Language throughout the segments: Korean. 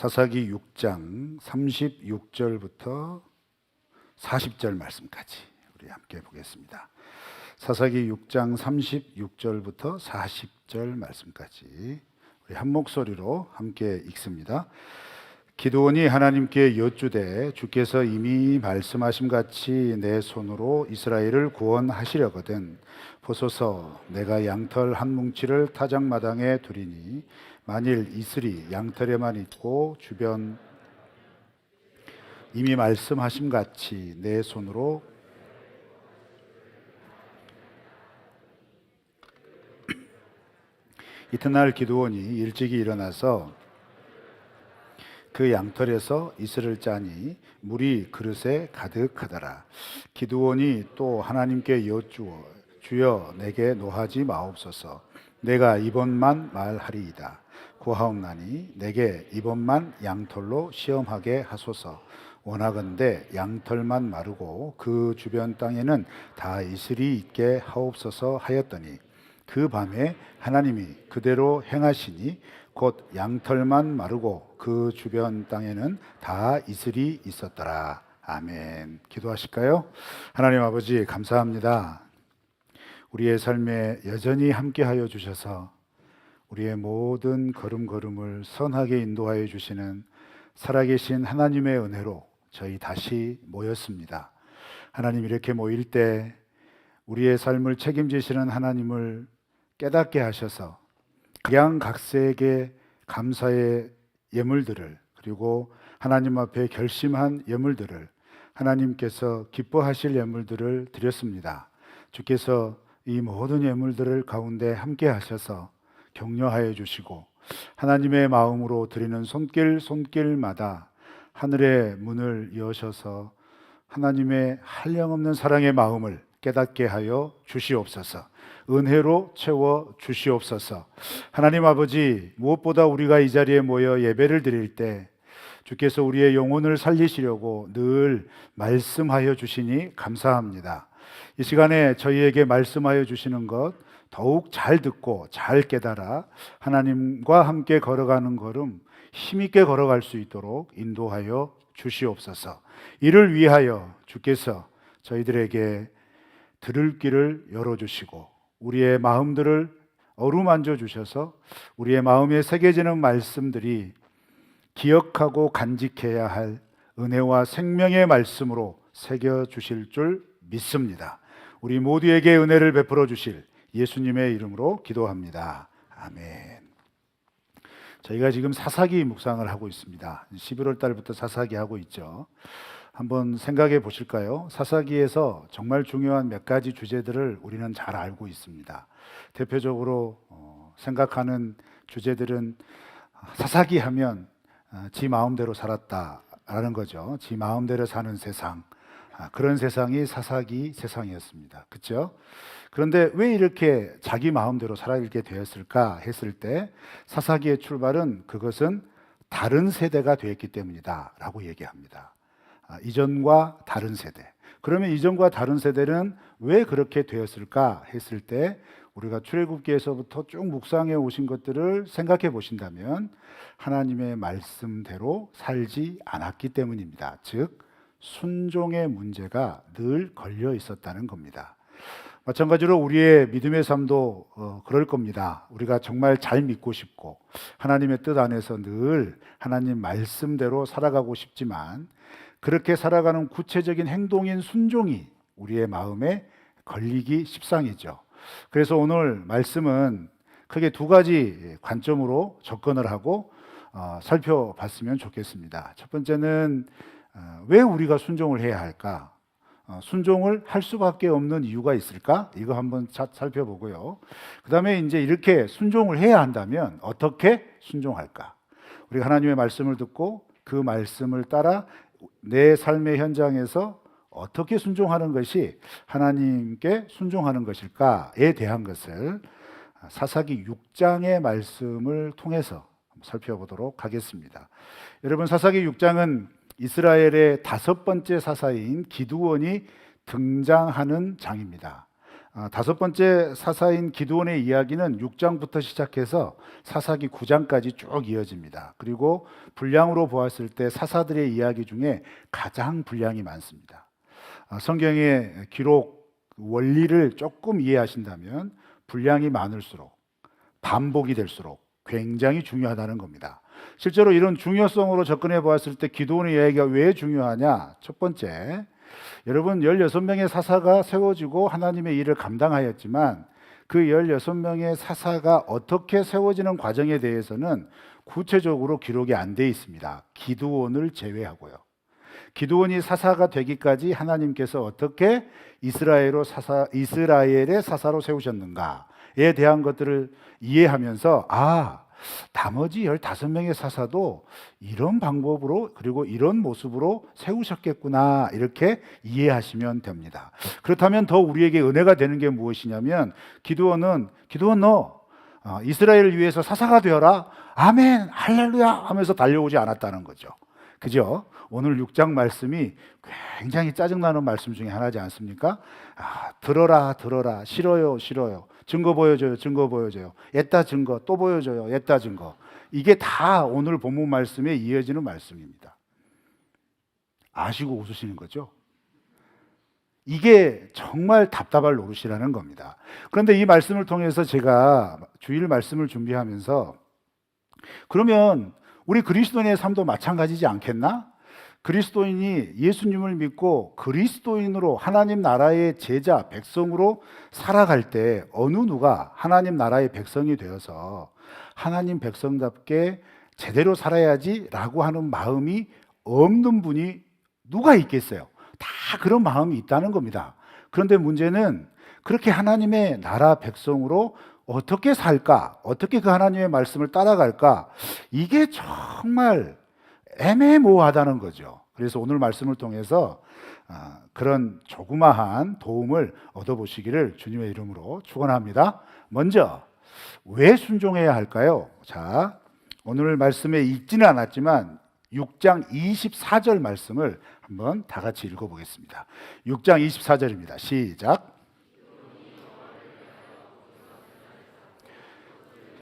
사사기 6장 36절부터 40절 말씀까지 우리 함께 보겠습니다. 사사기 6장 36절부터 40절 말씀까지 우리 한 목소리로 함께 읽습니다. 기드온이 하나님께 여쭈되 주께서 이미 말씀하신 같이 내 손으로 이스라엘을 구원하시려거든 보소서, 내가 양털 한 뭉치를 타작마당에 두리니 만일 이슬이 양털에만 있고 주변 이미 말씀하신 같이 내 손으로 이튿날 기드온이 일찍이 일어나서 그 양털에서 이슬을 짜니 물이 그릇에 가득하더라. 기드온이 또 하나님께 여쭈어 주여 내게 노하지 마옵소서. 내가 이번만 말하리이다. 구하옵나니 내게 이번만 양털로 시험하게 하소서. 원하건대 양털만 마르고 그 주변 땅에는 다 이슬이 있게 하옵소서 하였더니 그 밤에 하나님이 그대로 행하시니 곧 양털만 마르고 그 주변 땅에는 다 이슬이 있었더라. 아멘. 기도하실까요? 하나님 아버지 감사합니다. 우리의 삶에 여전히 함께하여 주셔서 우리의 모든 걸음걸음을 선하게 인도하여 주시는 살아계신 하나님의 은혜로 저희 다시 모였습니다. 하나님, 이렇게 모일 때 우리의 삶을 책임지시는 하나님을 깨닫게 하셔서 각양각색의 감사의 예물들을, 그리고 하나님 앞에 결심한 예물들을, 하나님께서 기뻐하실 예물들을 드렸습니다. 주께서 이 모든 예물들을 가운데 함께 하셔서 격려하여 주시고 하나님의 마음으로 드리는 손길마다 하늘의 문을 여셔서 하나님의 한량없는 사랑의 마음을 깨닫게 하여 주시옵소서. 은혜로 채워 주시옵소서. 하나님 아버지, 무엇보다 우리가 이 자리에 모여 예배를 드릴 때 주께서 우리의 영혼을 살리시려고 늘 말씀하여 주시니 감사합니다. 이 시간에 저희에게 말씀하여 주시는 것 더욱 잘 듣고 잘 깨달아 하나님과 함께 걸어가는 걸음 힘있게 걸어갈 수 있도록 인도하여 주시옵소서. 이를 위하여 주께서 저희들에게 들을 귀를 열어주시고 우리의 마음들을 어루만져 주셔서 우리의 마음에 새겨지는 말씀들이 기억하고 간직해야 할 은혜와 생명의 말씀으로 새겨주실 줄 믿습니다. 우리 모두에게 은혜를 베풀어 주실 예수님의 이름으로 기도합니다. 아멘. 저희가 지금 사사기 묵상을 하고 있습니다. 11월 달부터 사사기 하고 있죠. 한번 생각해 보실까요? 사사기에서 정말 중요한 몇 가지 주제들을 우리는 잘 알고 있습니다. 대표적으로 생각하는 주제들은 사사기 하면 지 마음대로 살았다라는 거죠. 지 마음대로 사는 세상, 그런 세상이 사사기 세상이었습니다. 그렇죠? 그런데 왜 이렇게 자기 마음대로 살아가게 되었을까 했을 때 사사기의 출발은 그것은 다른 세대가 되었기 때문이다 라고 얘기합니다. 이전과 다른 세대. 그러면 이전과 다른 세대는 왜 그렇게 되었을까 했을 때 우리가 출애굽기에서부터 쭉 묵상해 오신 것들을 생각해 보신다면 하나님의 말씀대로 살지 않았기 때문입니다. 즉 순종의 문제가 늘 걸려 있었다는 겁니다. 마찬가지로 우리의 믿음의 삶도 그럴 겁니다. 우리가 정말 잘 믿고 싶고 하나님의 뜻 안에서 늘 하나님 말씀대로 살아가고 싶지만 그렇게 살아가는 구체적인 행동인 순종이 우리의 마음에 걸리기 십상이죠. 그래서 오늘 말씀은 크게 두 가지 관점으로 접근을 하고 살펴봤으면 좋겠습니다. 첫 번째는 왜 우리가 순종을 해야 할까? 순종을 할 수밖에 없는 이유가 있을까? 이거 한번 살펴보고요. 그 다음에 이제 이렇게 순종을 해야 한다면 어떻게 순종할까? 우리가 하나님의 말씀을 듣고 그 말씀을 따라 내 삶의 현장에서 어떻게 순종하는 것이 하나님께 순종하는 것일까에 대한 것을 사사기 6장의 말씀을 통해서 살펴보도록 하겠습니다. 여러분, 사사기 6장은 이스라엘의 다섯 번째 사사인 기드온이 등장하는 장입니다. 다섯 번째 사사인 기드온의 이야기는 6장부터 시작해서 사사기 9장까지 쭉 이어집니다. 그리고 분량으로 보았을 때 사사들의 이야기 중에 가장 분량이 많습니다. 성경의 기록 원리를 조금 이해하신다면 분량이 많을수록, 반복이 될수록 굉장히 중요하다는 겁니다. 실제로 이런 중요성으로 접근해 보았을 때 기드온의 이야기가 왜 중요하냐? 첫 번째, 여러분 16명의 사사가 세워지고 하나님의 일을 감당하였지만 그 16명의 사사가 어떻게 세워지는 과정에 대해서는 구체적으로 기록이 안 돼 있습니다. 기드온을 제외하고요. 기드온이 사사가 되기까지 하나님께서 어떻게 이스라엘의 사사로 세우셨는가에 대한 것들을 이해하면서 나머지 15명의 사사도 이런 방법으로 그리고 이런 모습으로 세우셨겠구나 이렇게 이해하시면 됩니다. 그렇다면 더 우리에게 은혜가 되는 게 무엇이냐면 기드온 너 이스라엘을 위해서 사사가 되어라 아멘 할렐루야 하면서 달려오지 않았다는 거죠. 그죠? 오늘 6장 말씀이 굉장히 짜증나는 말씀 중에 하나지 않습니까? 들어라 싫어요 증거 보여줘요 옛다 증거 또 보여줘요 옛다 증거. 이게 다 오늘 본문 말씀에 이어지는 말씀입니다. 아시고 웃으시는 거죠? 이게 정말 답답할 노릇이라는 겁니다. 그런데 이 말씀을 통해서 제가 주일 말씀을 준비하면서 그러면 우리 그리스도인의 삶도 마찬가지지 않겠나? 그리스도인이 예수님을 믿고 그리스도인으로 하나님 나라의 제자, 백성으로 살아갈 때 어느 누가 하나님 나라의 백성이 되어서 하나님 백성답게 제대로 살아야지라고 하는 마음이 없는 분이 누가 있겠어요? 다 그런 마음이 있다는 겁니다. 그런데 문제는 그렇게 하나님의 나라 백성으로 어떻게 살까? 어떻게 그 하나님의 말씀을 따라갈까? 이게 정말 애매모호하다는 거죠. 그래서 오늘 말씀을 통해서 그런 조그마한 도움을 얻어보시기를 주님의 이름으로 축원합니다. 먼저 왜 순종해야 할까요? 자, 오늘 말씀에 있지는 않았지만 6장 24절 말씀을 한번 다 같이 읽어보겠습니다. 6장 24절입니다. 시작.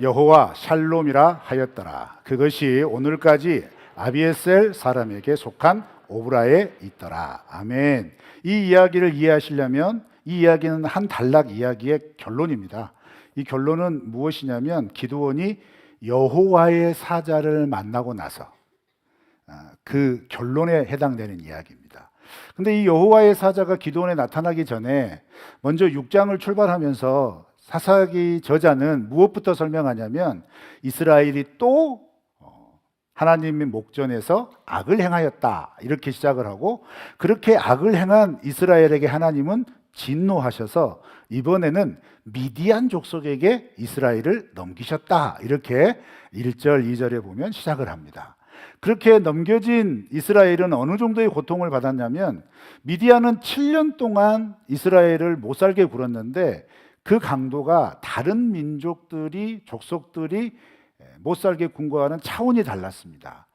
여호와 샬롬이라 하였더라. 그것이 오늘까지 아비에셀 사람에게 속한 오브라에 있더라. 아멘. 이 이야기를 이해하시려면 이 이야기는 한 단락 이야기의 결론입니다. 이 결론은 무엇이냐면 기드온이 여호와의 사자를 만나고 나서 그 결론에 해당되는 이야기입니다. 근데 이 여호와의 사자가 기드온에 나타나기 전에 먼저 6장을 출발하면서 사사기 저자는 무엇부터 설명하냐면 이스라엘이 또 하나님의 목전에서 악을 행하였다 이렇게 시작을 하고 그렇게 악을 행한 이스라엘에게 하나님은 진노하셔서 이번에는 미디안 족속에게 이스라엘을 넘기셨다 이렇게 1절 2절에 보면 시작을 합니다. 그렇게 넘겨진 이스라엘은 어느 정도의 고통을 받았냐면 미디안은 7년 동안 이스라엘을 못 살게 굴었는데 그 강도가 다른 민족들이 족속들이 못 살게 군 거와는 차원이 달랐습니다.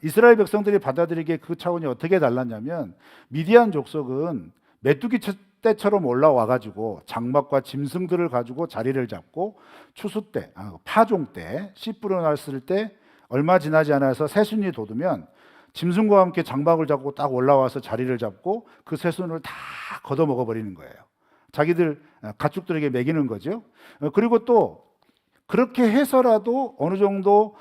이스라엘 백성들이 받아들이기에 그 차원이 어떻게 달랐냐면 미디안 족속은 메뚜기 때처럼 올라와 가지고 장막과 짐승들을 가지고 자리를 잡고 추수 때, 파종 때, 씨 뿌려놨을 때 얼마 지나지 않아서 새순이 돋으면 짐승과 함께 장막을 잡고 딱 올라와서 자리를 잡고 그 새순을 다 걷어 먹어버리는 거예요. 자기들 가축들에게 먹이는 거죠. 그리고 또 그렇게 해서라도 어느 정도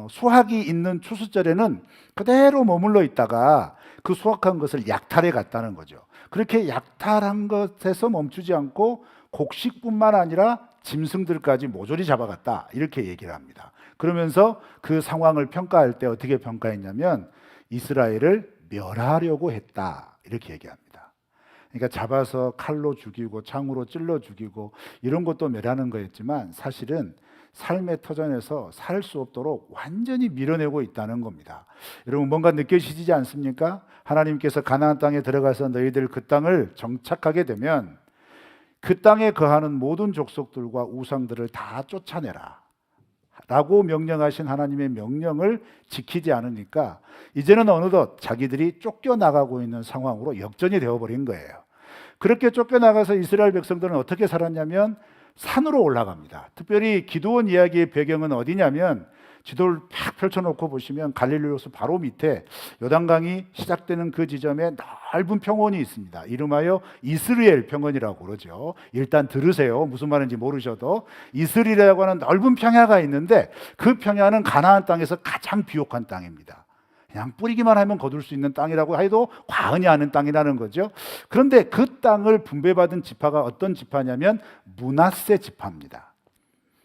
수확이 있는 추수절에는 그대로 머물러 있다가 그 수확한 것을 약탈해 갔다는 거죠. 그렇게 약탈한 것에서 멈추지 않고 곡식뿐만 아니라 짐승들까지 모조리 잡아갔다 이렇게 얘기를 합니다. 그러면서 그 상황을 평가할 때 어떻게 평가했냐면 이스라엘을 멸하려고 했다 이렇게 얘기합니다. 그러니까 잡아서 칼로 죽이고 창으로 찔러 죽이고 이런 것도 멸하는 거였지만 사실은 삶의 터전에서 살 수 없도록 완전히 밀어내고 있다는 겁니다. 여러분 뭔가 느껴지지 않습니까? 하나님께서 가나안 땅에 들어가서 너희들 그 땅을 정착하게 되면 그 땅에 거하는 모든 족속들과 우상들을 다 쫓아내라 라고 명령하신 하나님의 명령을 지키지 않으니까 이제는 어느덧 자기들이 쫓겨나가고 있는 상황으로 역전이 되어버린 거예요. 그렇게 쫓겨나가서 이스라엘 백성들은 어떻게 살았냐면 산으로 올라갑니다. 특별히 기드온 이야기의 배경은 어디냐면 지도를 쫙 펼쳐놓고 보시면 갈릴리 호수 바로 밑에 요단강이 시작되는 그 지점에 넓은 평원이 있습니다. 이름하여 이스리엘 평원이라고 그러죠. 일단 들으세요. 무슨 말인지 모르셔도. 이스리엘이라고 하는 넓은 평야가 있는데 그 평야는 가나안 땅에서 가장 비옥한 땅입니다. 그냥 뿌리기만 하면 거둘 수 있는 땅이라고 해도 과언이 아닌 땅이라는 거죠. 그런데 그 땅을 분배받은 지파가 어떤 지파냐면 므낫세 지파입니다.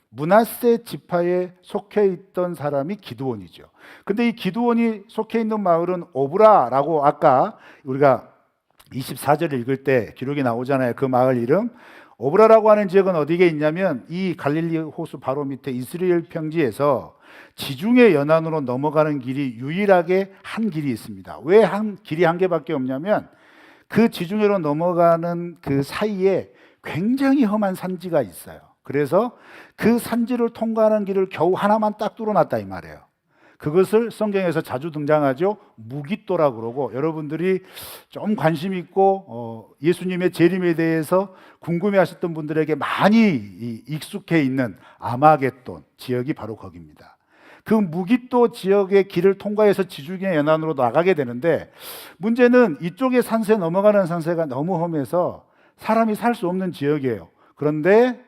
므낫세 지파에 속해 있던 사람이 기드온이죠. 근데 이 기드온이 속해 있는 마을은 오브라라고 아까 우리가 24절 읽을 때 기록이 나오잖아요. 그 마을 이름. 오브라라고 하는 지역은 어디에 있냐면 이 갈릴리 호수 바로 밑에 이스라엘 평지에서 지중해 연안으로 넘어가는 길이 유일하게 한 길이 있습니다. 왜 길이 한 개밖에 없냐면 그 지중해로 넘어가는 그 사이에 굉장히 험한 산지가 있어요. 그래서 그 산지를 통과하는 길을 겨우 하나만 딱 뚫어놨다 이 말이에요. 그것을 성경에서 자주 등장하죠. 무깃도라고 그러고, 여러분들이 좀 관심 있고 예수님의 재림에 대해서 궁금해하셨던 분들에게 많이 익숙해 있는 아마겟돈 지역이 바로 거기입니다. 그 무깃도 지역의 길을 통과해서 지중해 연안으로 나가게 되는데, 문제는 이쪽에 산세 넘어가는 산세가 너무 험해서 사람이 살 수 없는 지역이에요. 그런데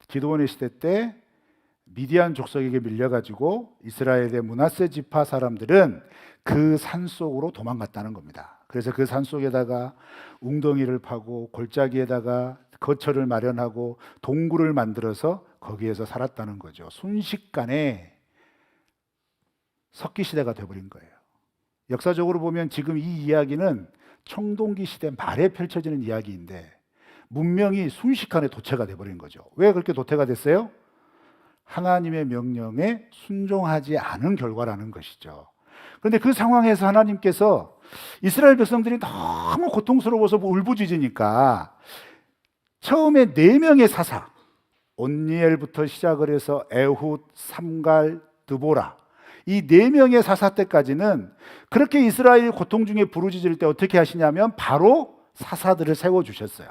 기드온의 시대 때 미디안 족속에게 밀려가지고 이스라엘의 므낫세 지파 사람들은 그 산속으로 도망갔다는 겁니다. 그래서 그 산속에다가 웅덩이를 파고 골짜기에다가 거처를 마련하고 동굴을 만들어서 거기에서 살았다는 거죠. 순식간에 석기 시대가 되어버린 거예요. 역사적으로 보면 지금 이 이야기는 청동기 시대 말에 펼쳐지는 이야기인데 문명이 순식간에 도태가 되어버린 거죠. 왜 그렇게 도태가 됐어요? 하나님의 명령에 순종하지 않은 결과라는 것이죠. 그런데 그 상황에서 하나님께서 이스라엘 백성들이 너무 고통스러워서 울부짖으니까 처음에 4명의 사사, 온니엘부터 시작을 해서 에훗, 삼갈, 드보라, 이 4명의 사사 때까지는 그렇게 이스라엘 고통 중에 부르짖을 때 어떻게 하시냐면 바로 사사들을 세워주셨어요.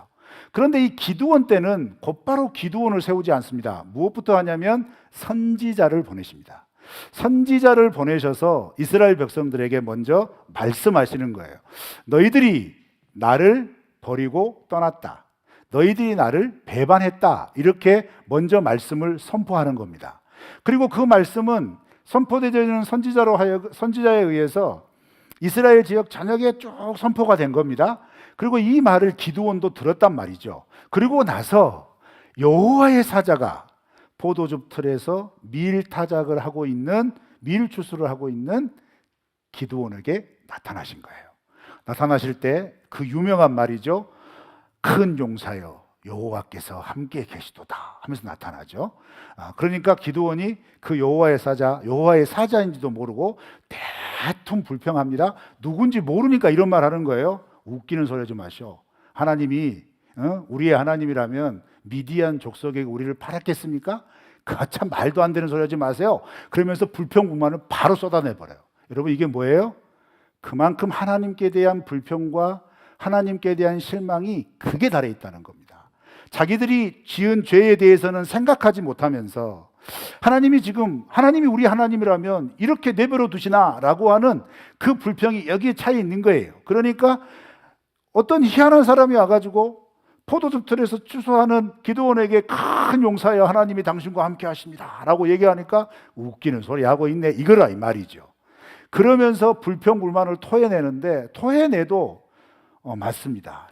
그런데 이 기드온 때는 곧바로 기드온을 세우지 않습니다. 무엇부터 하냐면 선지자를 보내십니다. 선지자를 보내셔서 이스라엘 백성들에게 먼저 말씀하시는 거예요. 너희들이 나를 버리고 떠났다. 너희들이 나를 배반했다. 이렇게 먼저 말씀을 선포하는 겁니다. 그리고 그 말씀은 선포되는 선지자에 의해서 이스라엘 지역 전역에 쭉 선포가 된 겁니다. 그리고 이 말을 기드온도 들었단 말이죠. 그리고 나서 여호와의 사자가 포도즙 틀에서 밀 타작을 하고 있는, 밀 추수를 하고 있는 기드온에게 나타나신 거예요. 나타나실 때 그 유명한 말이죠. 큰 용사여 여호와께서 함께 계시도다 하면서 나타나죠. 그러니까 기드온이 그 여호와의 사자인지도 모르고 대tum 불평합니다. 누군지 모르니까 이런 말 하는 거예요. 웃기는 소리 하지 마시오. 하나님이 우리의 하나님이라면 미디안 족속에게 우리를 팔았겠습니까? 그 참 말도 안 되는 소리 하지 마세요. 그러면서 불평불만을 바로 쏟아내버려요. 여러분, 이게 뭐예요? 그만큼 하나님께 대한 불평과 하나님께 대한 실망이 극에 달해 있다는 겁니다. 자기들이 지은 죄에 대해서는 생각하지 못하면서 하나님이 우리 하나님이라면 이렇게 내버려 두시나 라고 하는 그 불평이 여기에 차이 있는 거예요. 그러니까 어떤 희한한 사람이 와가지고 포도즙 틀에서 추수하는 기드온에게 큰 용사여 하나님이 당신과 함께 하십니다 라고 얘기하니까 웃기는 소리 하고 있네, 이거라 이 말이죠. 그러면서 불평불만을 토해내는데, 토해내도 맞습니다.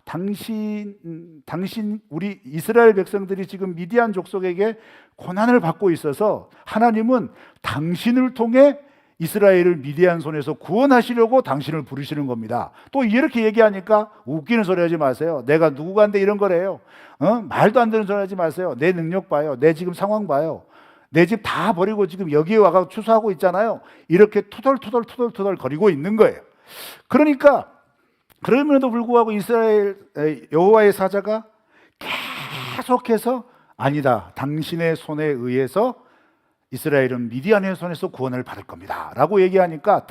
우리 이스라엘 백성들이 지금 미디안 족속에게 고난을 받고 있어서 하나님은 당신을 통해 이스라엘을 미디안 손에서 구원하시려고 당신을 부르시는 겁니다. 또 이렇게 얘기하니까 웃기는 소리 하지 마세요. 내가 누구간데 이런 거래요. 말도 안 되는 소리 하지 마세요. 내 능력 봐요. 내 지금 상황 봐요. 내 집 다 버리고 지금 여기에 와서 추수하고 있잖아요. 이렇게 투덜투덜 거리고 있는 거예요. 그러니까 그럼에도 불구하고 이스라엘 여호와의 사자가 계속해서 아니다, 당신의 손에 의해서 이스라엘은 미디안의 손에서 구원을 받을 겁니다 라고 얘기하니까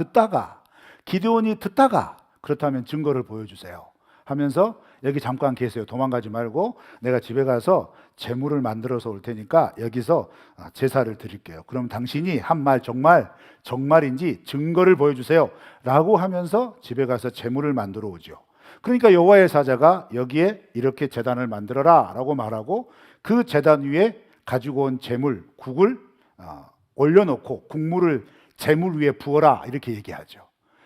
기드온이 듣다가 그렇다면 증거를 보여주세요 하면서 여기 잠깐 계세요. 도망가지 말고 내가 집에 가서 제물을 만들어서 올 테니까 여기서 제사를 드릴게요. 그럼 당신이 한 말 정말인지 증거를 보여주세요 라고 하면서 집에 가서 제물을 만들어 오죠. 그러니까 여호와의 사자가 여기에 이렇게 제단을 만들어라 라고 말하고 그 제단 위에 가지고 온 제물, 국을 올려놓고 국물을 제물 위에 부어라 이렇게 얘기하죠.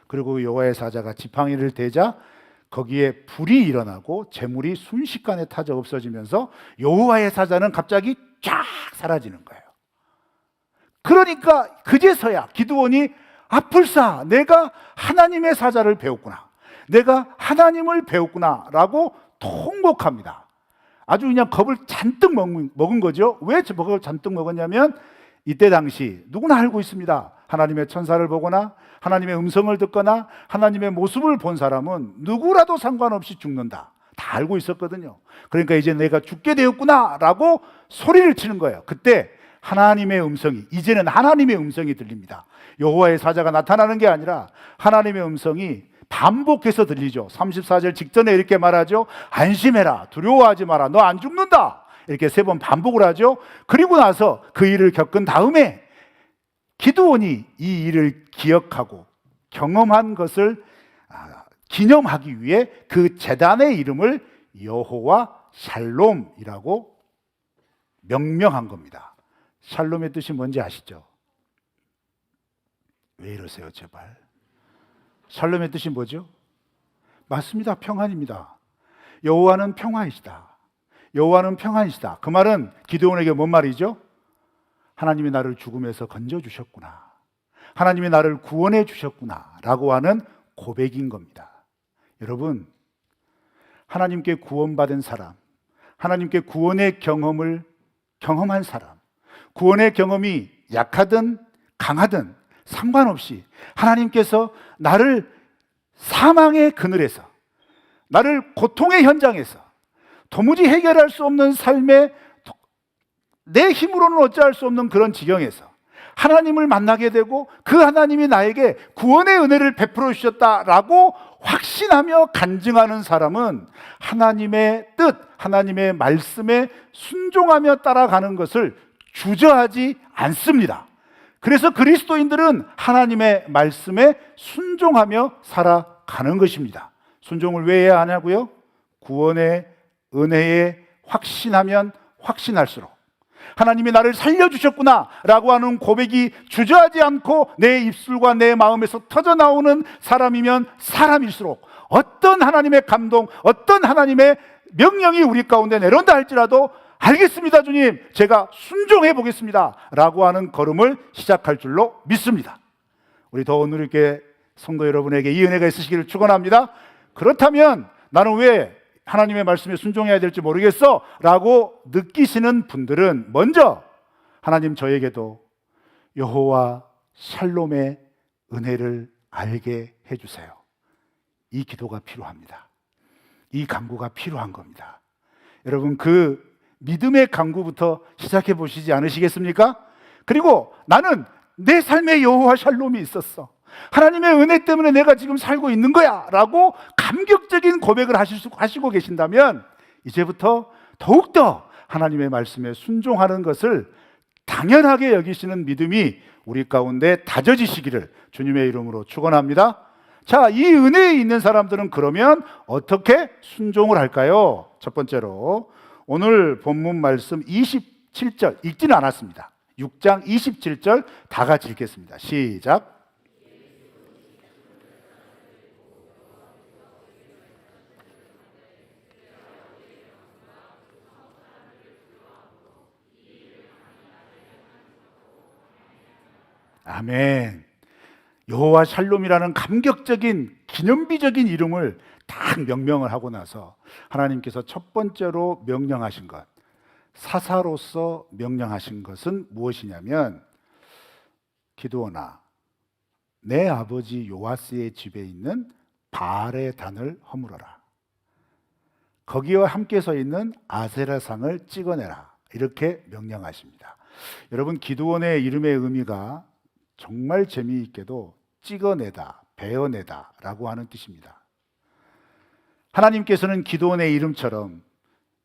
그리고 여호와의 사자가 지팡이를 대자 거기에 불이 일어나고 제물이 순식간에 타져 없어지면서 여호와의 사자는 갑자기 쫙 사라지는 거예요. 그러니까 그제서야 기드온이 아플사 내가 하나님의 사자를 배웠구나, 내가 하나님을 배웠구나 라고 통곡합니다. 아주 그냥 겁을 잔뜩 먹은 거죠. 왜 겁을 잔뜩 먹었냐면 이때 당시 누구나 알고 있습니다. 하나님의 천사를 보거나 하나님의 음성을 듣거나 하나님의 모습을 본 사람은 누구라도 상관없이 죽는다, 다 알고 있었거든요. 그러니까 이제 내가 죽게 되었구나 라고 소리를 치는 거예요. 그때 하나님의 음성이, 이제는 하나님의 음성이 들립니다. 여호와의 사자가 나타나는 게 아니라 하나님의 음성이 반복해서 들리죠. 34절 직전에 이렇게 말하죠. 안심해라, 두려워하지 마라, 너 안 죽는다, 이렇게 3번 반복을 하죠. 그리고 나서 그 일을 겪은 다음에 기드온이 이 일을 기억하고 경험한 것을 기념하기 위해 그 제단의 이름을 여호와 샬롬이라고 명명한 겁니다. 샬롬의 뜻이 뭔지 아시죠? 왜 이러세요 제발. 샬롬의 뜻이 뭐죠? 맞습니다. 평안입니다. 여호와는 평화이시다. 여호와는 평안이시다. 그 말은 기드온에게 뭔 말이죠? 하나님이 나를 죽음에서 건져주셨구나, 하나님이 나를 구원해 주셨구나 라고 하는 고백인 겁니다. 여러분, 하나님께 구원받은 사람, 하나님께 구원의 경험을 경험한 사람, 구원의 경험이 약하든 강하든 상관없이 하나님께서 나를 사망의 그늘에서, 나를 고통의 현장에서, 도무지 해결할 수 없는 삶의 내 힘으로는 어찌할 수 없는 그런 지경에서 하나님을 만나게 되고 그 하나님이 나에게 구원의 은혜를 베풀어 주셨다라고 확신하며 간증하는 사람은 하나님의 뜻, 하나님의 말씀에 순종하며 따라가는 것을 주저하지 않습니다. 그래서 그리스도인들은 하나님의 말씀에 순종하며 살아가는 것입니다. 순종을 왜 해야 하냐고요? 구원의 은혜에 확신하면 확신할수록 하나님이 나를 살려주셨구나 라고 하는 고백이 주저하지 않고 내 입술과 내 마음에서 터져나오는 사람이면 사람일수록 어떤 하나님의 감동, 어떤 하나님의 명령이 우리 가운데 내려온다 할지라도 알겠습니다 주님, 제가 순종해 보겠습니다 라고 하는 걸음을 시작할 줄로 믿습니다. 우리 더 오늘 이렇게 성도 여러분에게 이 은혜가 있으시기를 축원합니다. 그렇다면 나는 왜 하나님의 말씀에 순종해야 될지 모르겠어 라고 느끼시는 분들은 먼저 하나님 저에게도 여호와 샬롬의 은혜를 알게 해주세요. 이 기도가 필요합니다. 이 간구가 필요한 겁니다. 여러분, 그 믿음의 간구부터 시작해 보시지 않으시겠습니까? 그리고 나는 내 삶에 여호와 샬롬이 있었어, 하나님의 은혜 때문에 내가 지금 살고 있는 거야 라고 감격적인 고백을 하시고 계신다면 이제부터 더욱더 하나님의 말씀에 순종하는 것을 당연하게 여기시는 믿음이 우리 가운데 다져지시기를 주님의 이름으로 축원합니다. 자, 이 은혜에 있는 사람들은 그러면 어떻게 순종을 할까요? 첫 번째로 오늘 본문 말씀 27절 읽지는 않았습니다. 6장 27절 다 같이 읽겠습니다. 시작. 아멘. 여호와 샬롬이라는 감격적인 기념비적인 이름을 딱 명명을 하고 나서 하나님께서 첫 번째로 명령하신 것, 사사로서 명령하신 것은 무엇이냐면, 기드온아, 내 아버지 요아스의 집에 있는 바알의 단을 허물어라, 거기와 함께 서 있는 아세라상을 찍어내라, 이렇게 명령하십니다. 여러분, 기드온의 이름의 의미가 정말 재미있게도 찍어내다, 베어내다 라고 하는 뜻입니다. 하나님께서는 기드온의 이름처럼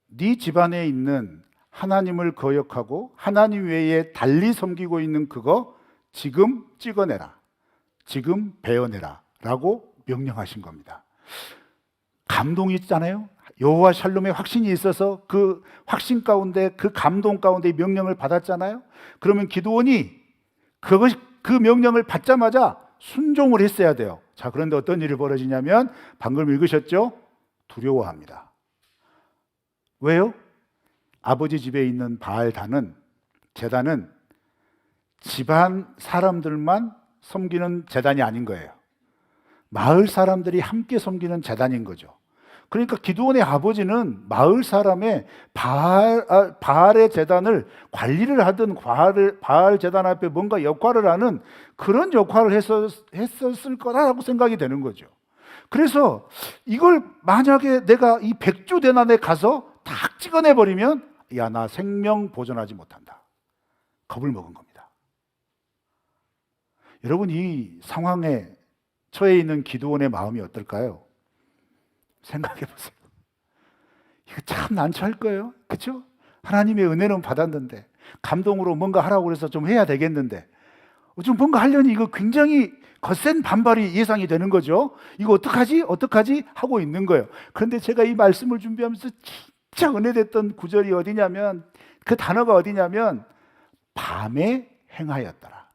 네 집안에 있는 하나님을 거역하고 하나님 외에 달리 섬기고 있는 그거 지금 찍어내라, 지금 베어내라 라고 명령하신 겁니다. 감동이 있잖아요. 여호와 샬롬의 확신이 있어서 그 확신 가운데, 그 감동 가운데 명령을 받았잖아요. 그러면 기드온이 그 명령을 받자마자 순종을 했어야 돼요. 자, 그런데 어떤 일이 벌어지냐면 방금 읽으셨죠? 두려워합니다. 왜요? 아버지 집에 있는 바알단은, 제단은 집안 사람들만 섬기는 제단이 아닌 거예요. 마을 사람들이 함께 섬기는 제단인 거죠. 그러니까 기드온의 아버지는 마을 사람의 바알의 제단을 관리를 하든 바알 제단 앞에 뭔가 역할을 하는 그런 역할을 했었을 거라고 생각이 되는 거죠. 그래서 이걸 만약에 내가 이 백주대난에 가서 딱 찍어내버리면 야, 나 생명 보존하지 못한다. 겁을 먹은 겁니다. 여러분, 이 상황에 처해 있는 기드온의 마음이 어떨까요? 생각해 보세요. 이거 참 난처할 거예요. 그렇죠? 하나님의 은혜는 받았는데 감동으로 뭔가 하라고 그래서 좀 해야 되겠는데 좀 뭔가 하려니 이거 굉장히 거센 반발이 예상이 되는 거죠. 이거 어떡하지 하고 있는 거예요. 그런데 제가 이 말씀을 준비하면서 진짜 은혜됐던 구절이 어디냐면, 그 단어가 어디냐면 밤에 행하였더라.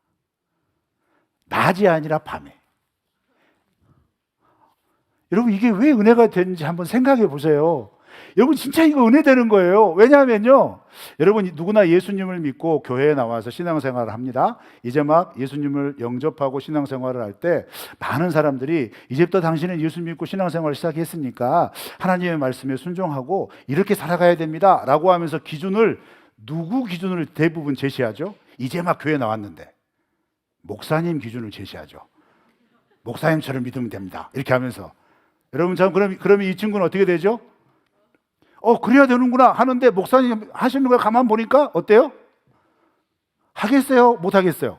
낮이 아니라 밤에. 여러분, 이게 왜 은혜가 되는지 한번 생각해 보세요. 여러분, 진짜 이거 은혜 되는 거예요. 왜냐하면요, 여러분 누구나 예수님을 믿고 교회에 나와서 신앙생활을 합니다. 이제 막 예수님을 영접하고 신앙생활을 할 때 많은 사람들이 이제부터 당신은 예수 믿고 신앙생활을 시작했으니까 하나님의 말씀에 순종하고 이렇게 살아가야 됩니다 라고 하면서 누구 기준을 대부분 제시하죠? 이제 막 교회 나왔는데 목사님 기준을 제시하죠. 목사님처럼 믿으면 됩니다 이렇게 하면서. 여러분, 그러면 이 친구는 어떻게 되죠? 그래야 되는구나 하는데 목사님 하시는 걸 가만 보니까 어때요? 하겠어요? 못 하겠어요?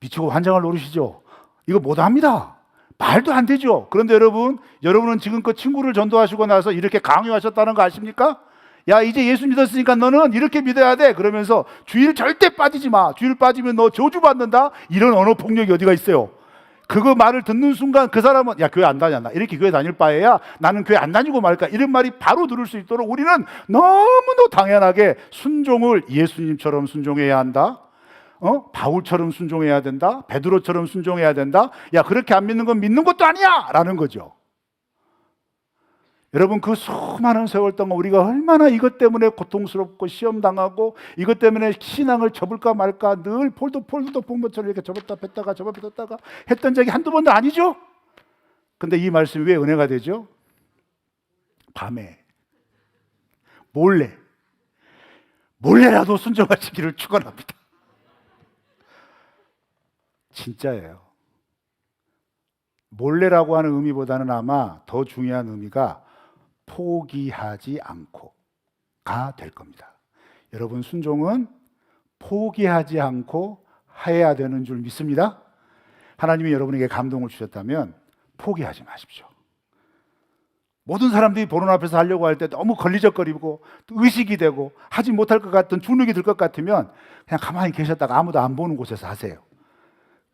미치고 환장을 노리시죠? 이거 못 합니다. 말도 안 되죠. 그런데 여러분은 지금껏 친구를 전도하시고 나서 이렇게 강요하셨다는 거 아십니까? 야, 이제 예수 믿었으니까 너는 이렇게 믿어야 돼. 그러면서 주일 절대 빠지지 마. 주일 빠지면 너 저주받는다. 이런 언어 폭력이 어디가 있어요? 그거 말을 듣는 순간 그 사람은 야, 교회 안 다녔나? 이렇게 교회 다닐 바에야 나는 교회 안 다니고 말까? 이런 말이 바로 들을 수 있도록 우리는 너무도 당연하게 순종을 예수님처럼 순종해야 한다. 바울처럼 순종해야 된다. 베드로처럼 순종해야 된다. 야, 그렇게 안 믿는 건 믿는 것도 아니야! 라는 거죠. 여러분, 그 수많은 세월 동안 우리가 얼마나 이것 때문에 고통스럽고 시험당하고 이것 때문에 신앙을 접을까 말까 늘 폴도 본것처럼 이렇게 접었다 뺐다가 했던 적이 한두 번도 아니죠? 근데 이 말씀이 왜 은혜가 되죠? 밤에 몰래라도 순종하시기를 축원합니다. 진짜예요. 몰래라고 하는 의미보다는 아마 더 중요한 의미가 포기하지 않고가 될 겁니다. 여러분, 순종은 포기하지 않고 해야 되는 줄 믿습니다. 하나님이 여러분에게 감동을 주셨다면 포기하지 마십시오. 모든 사람들이 보는 앞에서 하려고 할 때 너무 걸리적거리고 의식이 되고 하지 못할 것 같은 주눅이 들 것 같으면 그냥 가만히 계셨다가 아무도 안 보는 곳에서 하세요.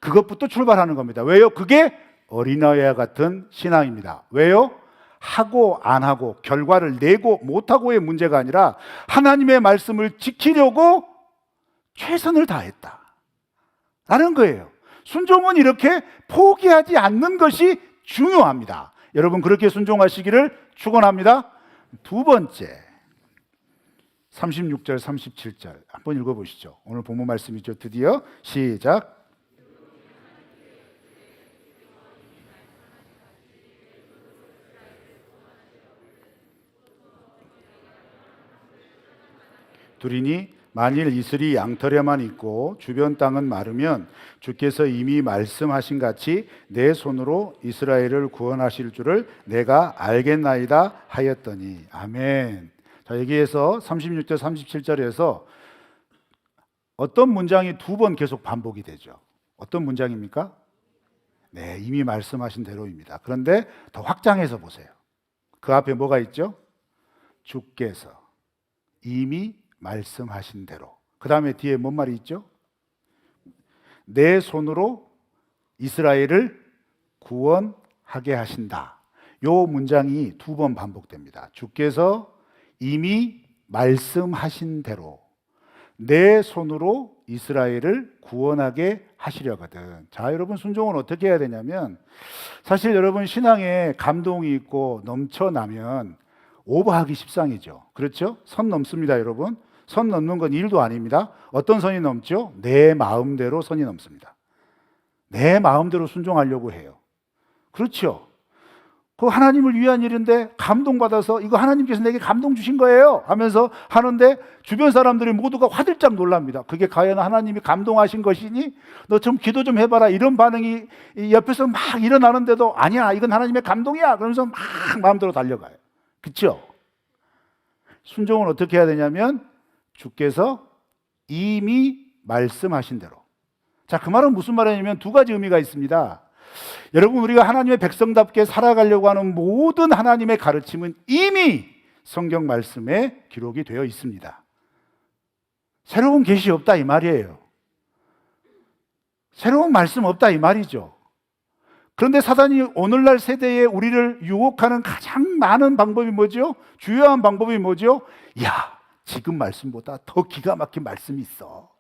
그것부터 출발하는 겁니다. 왜요? 그게 어린아이와 같은 신앙입니다. 왜요? 하고 안 하고 결과를 내고 못하고의 문제가 아니라 하나님의 말씀을 지키려고 최선을 다했다 라는 거예요. 순종은 이렇게 포기하지 않는 것이 중요합니다. 여러분, 그렇게 순종하시기를 축원합니다. 두 번째, 36절 37절 한번 읽어보시죠. 오늘 본문 말씀이죠. 드디어 시작. 둘이니 만일 이슬이 양털에만 있고 주변 땅은 마르면 주께서 이미 말씀하신 같이 내 손으로 이스라엘을 구원하실 줄을 내가 알겠나이다 하였더니. 아멘. 자, 여기에서 36절 37절에서 어떤 문장이 두 번 계속 반복이 되죠. 어떤 문장입니까? 네, 이미 말씀하신 대로입니다. 그런데 더 확장해서 보세요. 그 앞에 뭐가 있죠? 주께서 이미 말씀하신 대로. 그 다음에 뒤에 뭔 말이 있죠? 내 손으로 이스라엘을 구원하게 하신다. 요 문장이 2번 반복됩니다. 주께서 이미 말씀하신 대로 내 손으로 이스라엘을 구원하게 하시려거든. 자, 여러분, 순종은 어떻게 해야 되냐면, 사실 여러분 신앙에 감동이 있고 넘쳐나면 오버하기 십상이죠. 그렇죠? 선 넘습니다, 여러분. 선 넘는 건 일도 아닙니다. 어떤 선이 넘죠? 내 마음대로 선이 넘습니다. 내 마음대로 순종하려고 해요. 그렇죠? 그 하나님을 위한 일인데 감동받아서 이거 하나님께서 내게 감동 주신 거예요 하면서 하는데 주변 사람들이 모두가 화들짝 놀랍니다. 그게 과연 하나님이 감동하신 것이니? 너 좀 기도 좀 해봐라. 이런 반응이 옆에서 막 일어나는데도 아니야, 이건 하나님의 감동이야 그러면서 막 마음대로 달려가요. 그렇죠? 순종은 어떻게 해야 되냐면 주께서 이미 말씀하신 대로. 자, 그 말은 무슨 말이냐면 두 가지 의미가 있습니다. 여러분, 우리가 하나님의 백성답게 살아가려고 하는 모든 하나님의 가르침은 이미 성경 말씀에 기록이 되어 있습니다. 새로운 계시 없다 이 말이에요. 새로운 말씀 없다 이 말이죠. 그런데 사단이 오늘날 세대에 우리를 유혹하는 가장 많은 방법이 뭐죠? 주요한 방법이 뭐죠? 야, 지금 말씀보다 더 기가 막힌 말씀이 있어.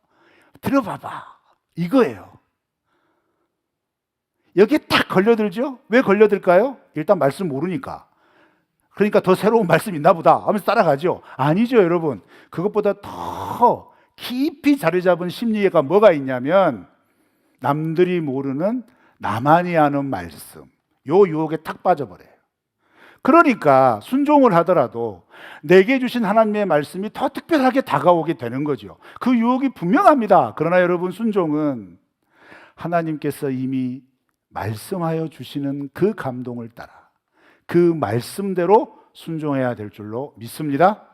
들어봐봐. 이거예요. 여기에 딱 걸려들죠? 왜 걸려들까요? 일단 말씀 모르니까. 그러니까 더 새로운 말씀 있나 보다 하면서 따라가죠. 아니죠, 여러분. 그것보다 더 깊이 자리 잡은 심리가 뭐가 있냐면 남들이 모르는 나만이 아는 말씀. 요 유혹에 탁 빠져버려요. 그러니까 순종을 하더라도 내게 주신 하나님의 말씀이 더 특별하게 다가오게 되는 거죠. 그 유혹이 분명합니다. 그러나 여러분, 순종은 하나님께서 이미 말씀하여 주시는 그 감동을 따라 그 말씀대로 순종해야 될 줄로 믿습니다.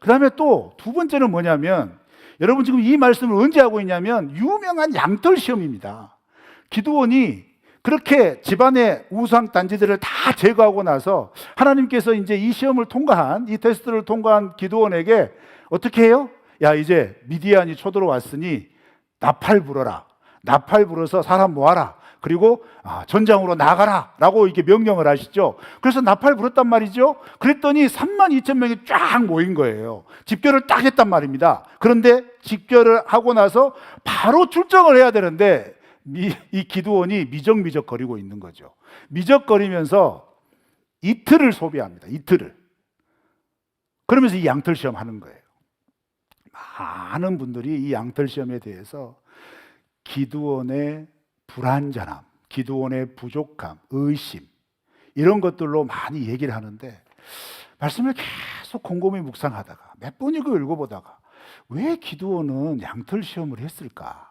그 다음에 또 두 번째는 뭐냐면, 여러분 지금 이 말씀을 언제 하고 있냐면 유명한 양털 시험입니다. 기드온이 그렇게 집안의 우상 단지들을 다 제거하고 나서 하나님께서 이제 이 시험을 통과한, 이 테스트를 통과한 기드온에게 어떻게 해요? 야, 이제 미디안이 쳐들어왔으니 나팔 불어라. 나팔 불어서 사람 모아라. 그리고 전장으로 나가라 라고 이렇게 명령을 하시죠. 그래서 나팔 불었단 말이죠. 그랬더니 32,000명이 쫙 모인 거예요. 집결을 딱 했단 말입니다. 그런데 집결을 하고 나서 바로 출정을 해야 되는데 이 기드온이 미적미적거리고 있는 거죠. 미적거리면서 이틀을 소비합니다. 이틀을. 그러면서 이 양털 시험 하는 거예요. 많은 분들이 이 양털 시험에 대해서 기드온의 불안전함, 기드온의 부족함, 의심, 이런 것들로 많이 얘기를 하는데, 말씀을 계속 곰곰이 묵상하다가 몇 번이고 읽어보다가 왜 기드온은 양털 시험을 했을까?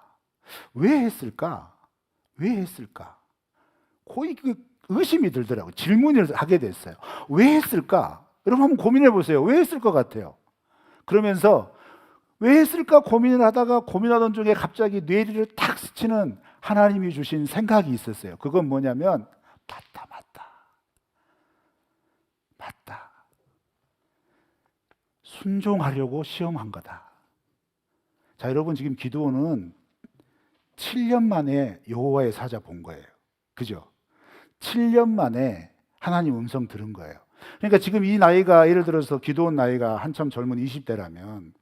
왜 했을까? 왜 했을까? 거의 그 의심이 들더라고요. 질문을 하게 됐어요. 왜 했을까? 여러분 한번 고민해 보세요. 왜 했을 것 같아요? 그러면서 왜 했을까 고민을 하다가 고민하던 중에 갑자기 뇌리를 탁 스치는 하나님이 주신 생각이 있었어요. 그건 뭐냐면 맞다. 순종하려고 시험한 거다. 자, 여러분 지금 기드온은 7년 만에 여호와의 사자 본 거예요. 그죠? 7년 만에 하나님 음성 들은 거예요. 그러니까 지금 이 나이가, 예를 들어서 기드온 나이가 한참 젊은 20대라면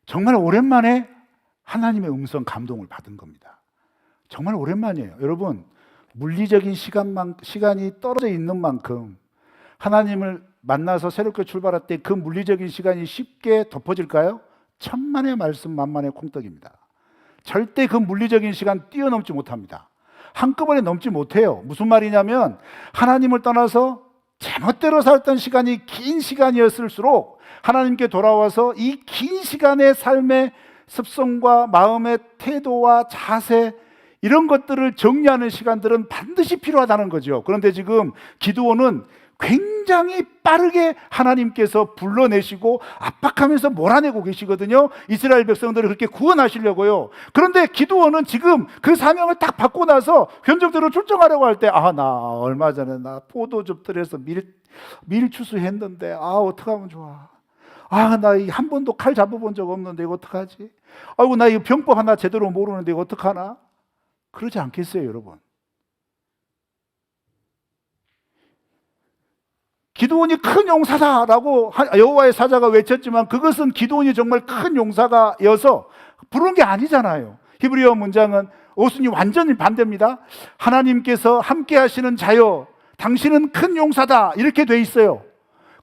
정말 오랜만에 하나님의 음성 감동을 받은 겁니다. 정말 오랜만이에요. 여러분, 물리적인 시간이 떨어져 있는 만큼 하나님을 만나서 새롭게 출발할 때 그 물리적인 시간이 쉽게 덮어질까요? 천만의 말씀 만만의 콩떡입니다. 절대 그 물리적인 시간 뛰어넘지 못합니다. 한꺼번에 넘지 못해요. 무슨 말이냐면 하나님을 떠나서 제멋대로 살던 시간이 긴 시간이었을수록 하나님께 돌아와서 이 긴 시간의 삶의 습성과 마음의 태도와 자세, 이런 것들을 정리하는 시간들은 반드시 필요하다는 거죠. 그런데 지금 기드온은 굉장히 빠르게 하나님께서 불러내시고 압박하면서 몰아내고 계시거든요. 이스라엘 백성들을 그렇게 구원하시려고요. 그런데 기드온은 지금 그 사명을 딱 받고 나서 현적들을 출정하려고 할 때, 나 얼마 전에 나 포도즙들에서 밀 추수했는데 어떡하면 좋아. 나 한 번도 칼 잡아본 적 없는데 이거 어떡하지? 아이고, 나 이 병법 하나 제대로 모르는데 이거 어떡하나? 그러지 않겠어요, 여러분? 기드온이 큰 용사다라고 여호와의 사자가 외쳤지만 그것은 기드온이 정말 큰 용사가여서 부른 게 아니잖아요. 히브리어 문장은 어순이 완전히 반대입니다. 하나님께서 함께 하시는 자여 당신은 큰 용사다 이렇게 돼 있어요.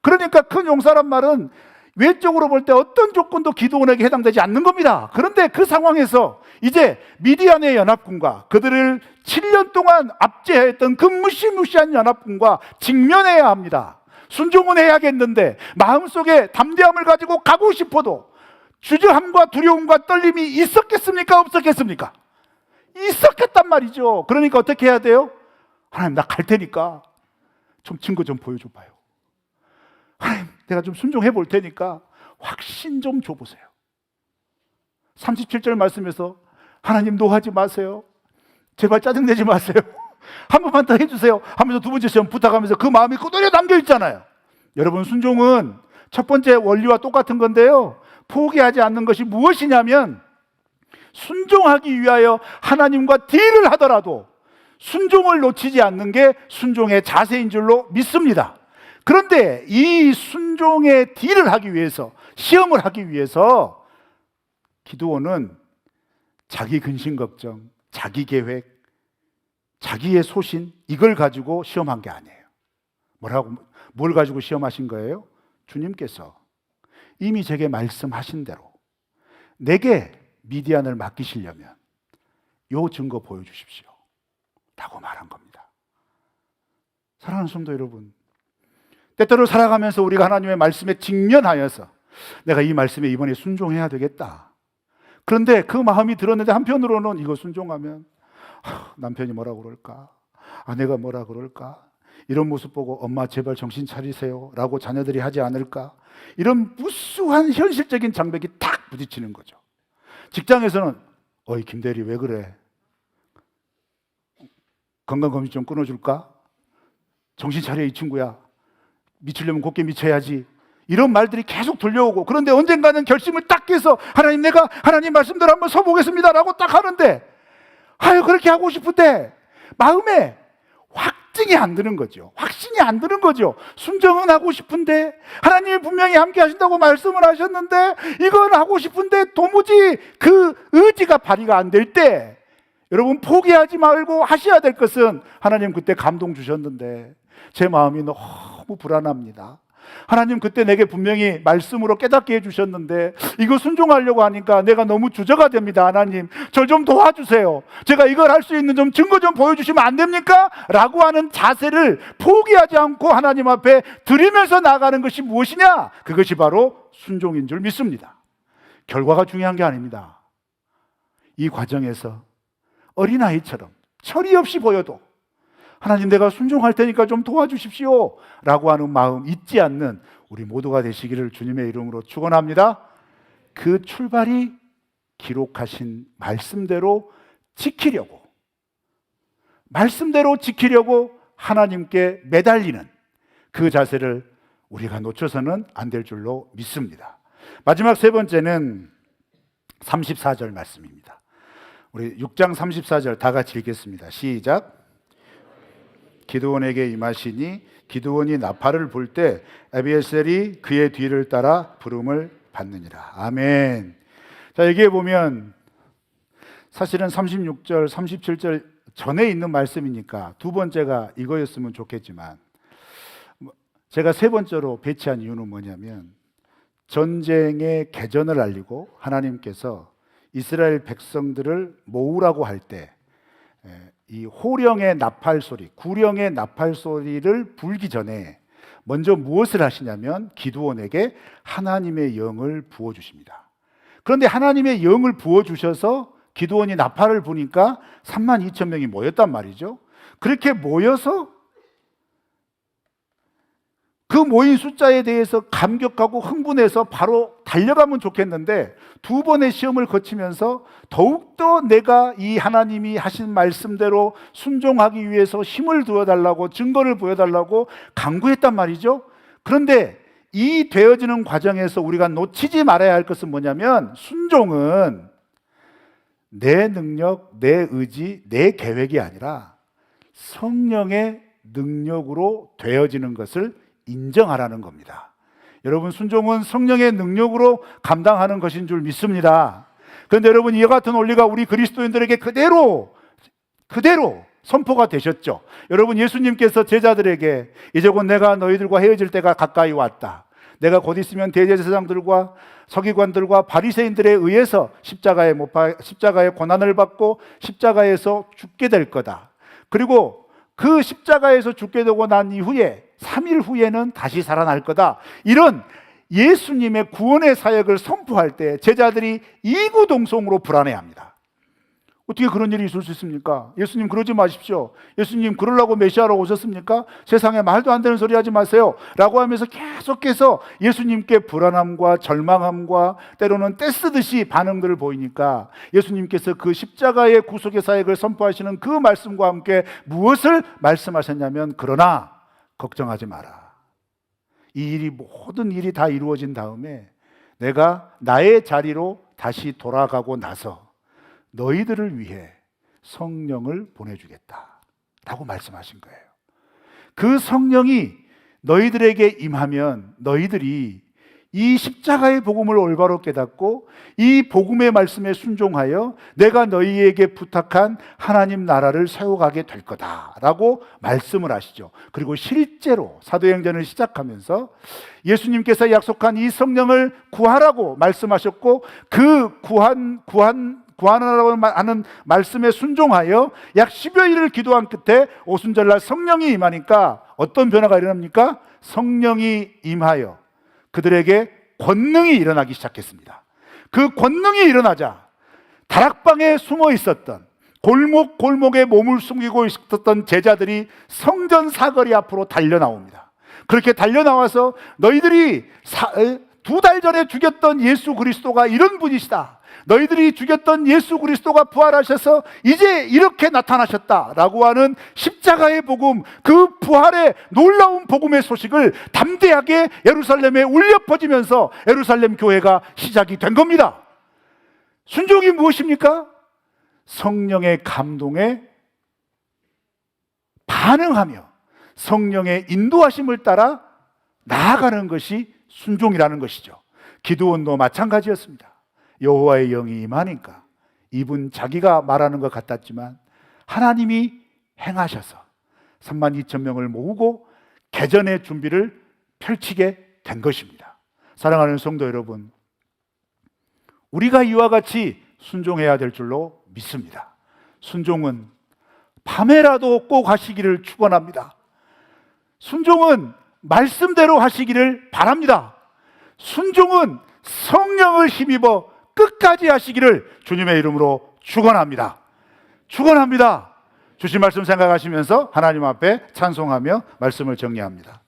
그러니까 큰 용사란 말은 외적으로 볼 때 어떤 조건도 기드온에게 해당되지 않는 겁니다. 그런데 그 상황에서 이제 미디안의 연합군과 그들을 7년 동안 압제했던 그 무시무시한 연합군과 직면해야 합니다. 순종은 해야겠는데 마음속에 담대함을 가지고 가고 싶어도 주저함과 두려움과 떨림이 있었겠습니까? 없었겠습니까? 있었겠단 말이죠. 그러니까 어떻게 해야 돼요? 하나님, 나 갈 테니까 좀 증거 좀 보여줘 봐요. 하나님, 내가 좀 순종해 볼 테니까 확신 좀 줘보세요. 37절 말씀에서 하나님 노하지 마세요. 제발 짜증내지 마세요. 한 번만 더 해주세요 하면서 두 번째 시험 부탁하면서 그 마음이 그대로 담겨 있잖아요. 여러분, 순종은 첫 번째 원리와 똑같은 건데요, 포기하지 않는 것이 무엇이냐면 순종하기 위하여 하나님과 딜을 하더라도 순종을 놓치지 않는 게 순종의 자세인 줄로 믿습니다. 그런데 이 순종의 딜을 하기 위해서, 시험을 하기 위해서 기드온은 자기 근심 걱정, 자기 계획, 자기의 소신, 이걸 가지고 시험한 게 아니에요. 뭘 가지고 시험하신 거예요? 주님께서 이미 제게 말씀하신 대로 내게 미디안을 맡기시려면 요 증거 보여주십시오 라고 말한 겁니다. 사랑하는 성도 여러분, 때때로 살아가면서 우리가 하나님의 말씀에 직면하여서 내가 이 말씀에 이번에 순종해야 되겠다. 그런데 그 마음이 들었는데 한편으로는 이거 순종하면 남편이 뭐라 그럴까? 아내가 뭐라 그럴까? 이런 모습 보고 엄마 제발 정신 차리세요 라고 자녀들이 하지 않을까? 이런 무수한 현실적인 장벽이 탁 부딪히는 거죠. 직장에서는 어이 김대리 왜 그래? 건강검진 좀 끊어줄까? 정신 차려 이 친구야. 미치려면 곱게 미쳐야지. 이런 말들이 계속 들려오고, 그런데 언젠가는 결심을 딱 해서 하나님, 내가 하나님 말씀대로 한번 서보겠습니다 라고 딱 하는데 그렇게 하고 싶은데 마음에 확증이 안 드는 거죠. 확신이 안 드는 거죠. 순종은 하고 싶은데, 하나님이 분명히 함께 하신다고 말씀을 하셨는데 이건 하고 싶은데 도무지 그 의지가 발휘가 안 될 때, 여러분 포기하지 말고 하셔야 될 것은, 하나님 그때 감동 주셨는데 제 마음이 너무 불안합니다. 하나님 그때 내게 분명히 말씀으로 깨닫게 해주셨는데 이거 순종하려고 하니까 내가 너무 주저가 됩니다. 하나님 저 좀 도와주세요. 제가 이걸 할 수 있는 좀 증거 좀 보여주시면 안 됩니까? 라고 하는 자세를 포기하지 않고 하나님 앞에 드리면서 나가는 것이 무엇이냐? 그것이 바로 순종인 줄 믿습니다. 결과가 중요한 게 아닙니다. 이 과정에서 어린아이처럼 철이 없이 보여도 하나님 내가 순종할 테니까 좀 도와주십시오 라고 하는 마음 잊지 않는 우리 모두가 되시기를 주님의 이름으로 축원합니다. 그 출발이 기록하신 말씀대로 지키려고 하나님께 매달리는 그 자세를 우리가 놓쳐서는 안 될 줄로 믿습니다. 마지막 세 번째는 34절 말씀입니다. 우리 6장 34절 다 같이 읽겠습니다. 시작. 기드온에게 임하시니 기드온이 나팔을 불 때 아비에셀이 그의 뒤를 따라 부름을 받느니라. 아멘. 자, 여기에 보면 사실은 36절, 37절 전에 있는 말씀이니까 두 번째가 이거였으면 좋겠지만, 제가 세 번째로 배치한 이유는 뭐냐면, 전쟁의 개전을 알리고 하나님께서 이스라엘 백성들을 모으라고 할 때 이 호령의 나팔 소리, 구령의 나팔 소리를 불기 전에 먼저 무엇을 하시냐면 기드온에게 하나님의 영을 부어주십니다. 그런데 하나님의 영을 부어주셔서 기드온이 나팔을 부니까 32,000명이 모였단 말이죠. 그렇게 모여서 모인 숫자에 대해서 감격하고 흥분해서 바로 달려가면 좋겠는데 두 번의 시험을 거치면서 더욱더 내가 이 하나님이 하신 말씀대로 순종하기 위해서 힘을 두어달라고, 증거를 보여달라고 간구했단 말이죠. 그런데 이 되어지는 과정에서 우리가 놓치지 말아야 할 것은 뭐냐면, 순종은 내 능력, 내 의지, 내 계획이 아니라 성령의 능력으로 되어지는 것을 인정하라는 겁니다. 여러분, 순종은 성령의 능력으로 감당하는 것인 줄 믿습니다. 그런데 여러분, 이와 같은 원리가 우리 그리스도인들에게 그대로 선포가 되셨죠. 여러분, 예수님께서 제자들에게 이제 곧 내가 너희들과 헤어질 때가 가까이 왔다. 내가 곧 있으면 대제사장들과 서기관들과 바리새인들에 의해서 십자가의 고난을 받고 십자가에서 죽게 될 거다. 그리고 그 십자가에서 죽게 되고 난 이후에 3일 후에는 다시 살아날 거다. 이런 예수님의 구원의 사역을 선포할 때 제자들이 이구동성으로 불안해합니다. 어떻게 그런 일이 있을 수 있습니까? 예수님 그러지 마십시오. 예수님 그러려고 메시아로 오셨습니까? 세상에 말도 안 되는 소리 하지 마세요 라고 하면서 계속해서 예수님께 불안함과 절망함과 때로는 떼쓰듯이 반응들을 보이니까 예수님께서 그 십자가의 구속의 사역을 선포하시는 그 말씀과 함께 무엇을 말씀하셨냐면, 그러나 걱정하지 마라. 이 일이, 모든 일이 다 이루어진 다음에 내가 나의 자리로 다시 돌아가고 나서 너희들을 위해 성령을 보내주겠다 라고 말씀하신 거예요. 그 성령이 너희들에게 임하면 너희들이 이 십자가의 복음을 올바로 깨닫고 이 복음의 말씀에 순종하여 내가 너희에게 부탁한 하나님 나라를 세워가게 될 거다 라고 말씀을 하시죠. 그리고 실제로 사도행전을 시작하면서 예수님께서 약속한 이 성령을 구하라고 말씀하셨고, 그 구하라고 하는 말씀에 순종하여 약 10여 일을 기도한 끝에 오순절날 성령이 임하니까 어떤 변화가 일어납니까? 성령이 임하여 그들에게 권능이 일어나기 시작했습니다. 그 권능이 일어나자 다락방에 숨어 있었던, 골목골목에 몸을 숨기고 있었던 제자들이 성전 사거리 앞으로 달려나옵니다. 그렇게 달려나와서 너희들이 2달 전에 죽였던 예수 그리스도가 이런 분이시다. 너희들이 죽였던 예수 그리스도가 부활하셔서 이제 이렇게 나타나셨다라고 하는 십자가의 복음, 그 부활의 놀라운 복음의 소식을 담대하게 예루살렘에 울려 퍼지면서 예루살렘 교회가 시작이 된 겁니다. 순종이 무엇입니까? 성령의 감동에 반응하며 성령의 인도하심을 따라 나아가는 것이 순종이라는 것이죠. 기드온도 마찬가지였습니다. 여호와의 영이 임하니까 이분 자기가 말하는 것 같았지만 하나님이 행하셔서 32,000명을 모으고 개전의 준비를 펼치게 된 것입니다. 사랑하는 성도 여러분, 우리가 이와 같이 순종해야 될 줄로 믿습니다. 순종은 밤에라도 꼭 하시기를 축원합니다. 순종은 말씀대로 하시기를 바랍니다. 순종은 성령을 힘입어 끝까지 하시기를 주님의 이름으로 축원합니다. 축원합니다. 주신 말씀 생각하시면서 하나님 앞에 찬송하며 말씀을 정리합니다.